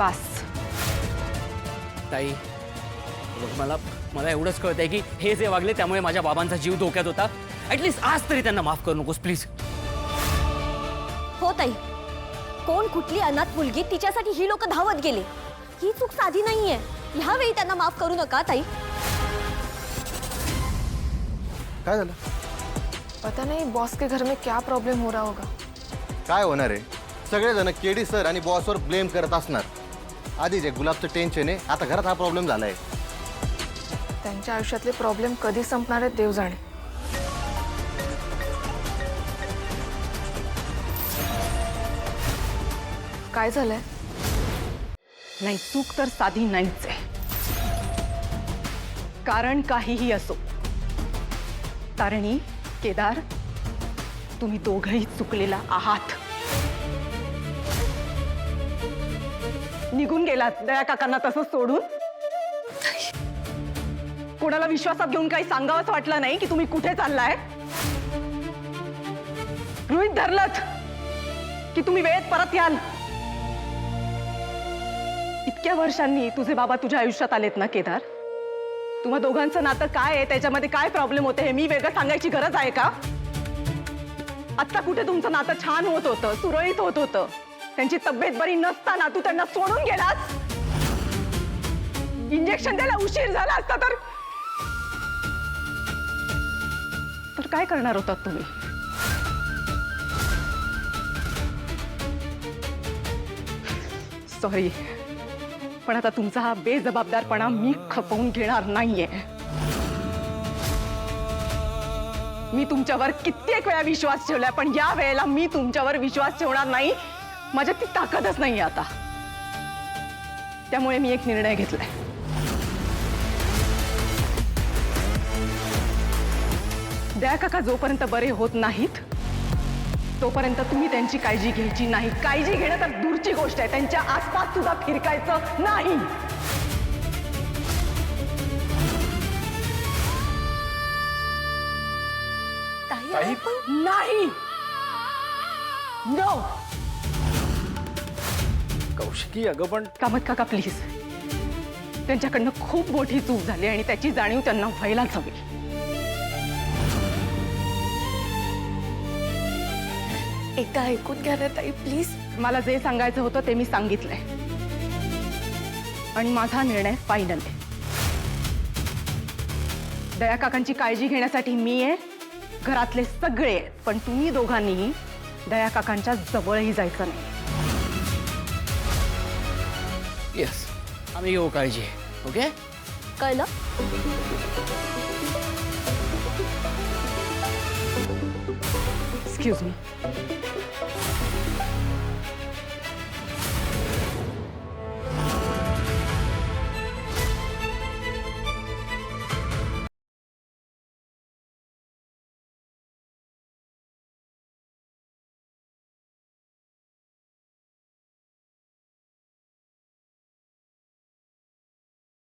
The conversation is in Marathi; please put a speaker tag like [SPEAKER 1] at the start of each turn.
[SPEAKER 1] पास।
[SPEAKER 2] ताई मला मला एवढंच कळतंय की हे जे वागले त्यामुळे माझ्या बाबांचा जीव धोक्यात होता। ॲटलीस्ट आज तरी त्यांना माफ करू नकोस प्लीज।
[SPEAKER 3] हो ताई, कोण कुठली अनाथ मुलगी तिच्यासाठी ही लोक धावत गेले, ही चूक साधी नाहीये। ह्यावेळी त्यांना माफ करू नका ताई।
[SPEAKER 4] काय झालं?
[SPEAKER 5] पता नहीं बॉस के घर में क्या प्रॉब्लम हो रहा होगा।
[SPEAKER 4] काय होणार आहे? सगळेजण केडी सर आणि बॉसवर ब्लेम करत असणार। आधी जे गुलाबचं टेन्शन आहे, आता घरात हा प्रॉब्लेम झालाय।
[SPEAKER 5] त्यांच्या आयुष्यातले प्रॉब्लेम कधी संपणार आहेत देव जाणे। काय झालंय?
[SPEAKER 1] नाही, चूक तर साधी नाहीच आहे। कारण काहीही असो, तारणी, केदार, तुम्ही दोघंही चुकलेला आहात। निघून गेलात दया काकांना तसं सोडून। कोणाला विश्वासात घेऊन काही सांगावंच वाटलं नाही की तुम्ही कुठे चाललाय। गृहीत धरलत की तुम्ही वेळेत परत याल। इतक्या वर्षांनी तुझे बाबा तुझ्या आयुष्यात आलेत ना केदार, तुम्हा दोघांचं नातं काय आहे, त्याच्यामध्ये काय प्रॉब्लेम होते हे मी वेगळं सांगायची गरज आहे का? आता कुठे तुमचं नातं छान होत होतं, सुरळीत होत होतं। त्यांची तब्येत बरी नसताना तू त्यांना सोडून गेलास। इंजेक्शन द्यायला उशीर झाला असता तर काय करणार होतात तुम्ही? सॉरी, पण आता तुमचा हा बेजबाबदारपणा मी खपवून घेणार नाहीये। मी तुमच्यावर कित्येक वेळा विश्वास ठेवलाय, पण या वेळेला मी तुमच्यावर विश्वास ठेवणार नाही। माझ्यात ती ताकदच नाहीये आता। त्यामुळे मी एक निर्णय घेतलाय। दया काका जोपर्यंत बरे होत नाहीत तोपर्यंत तुम्ही त्यांची काळजी घ्यायची नाही। काळजी घेणं तर दूरची गोष्ट आहे, त्यांच्या आसपास सुद्धा फिरकायचं नाही।
[SPEAKER 3] ताई
[SPEAKER 1] नाही, नो।
[SPEAKER 2] कौशिकी अगं पण
[SPEAKER 1] कामत काका प्लीज, त्यांच्याकडनं खूप मोठी चूक झाली आणि त्याची जाणीव त्यांना व्हायलाच हवी।
[SPEAKER 3] एकदा ऐकून घ्या ना ताई प्लीज।
[SPEAKER 1] मला जे सांगायचं होतं ते मी सांगितलंय आणि माझा निर्णय फायनल आहे। दया काकांची काळजी घेण्यासाठी मी आहे, घरातले सगळे आहेत, पण तुम्ही दोघांनीही दया काकांच्या जवळही जायचं नाही।
[SPEAKER 2] येस, आम्ही घेऊ काळजी। ओके,
[SPEAKER 3] कळलं?
[SPEAKER 1] Excuse me,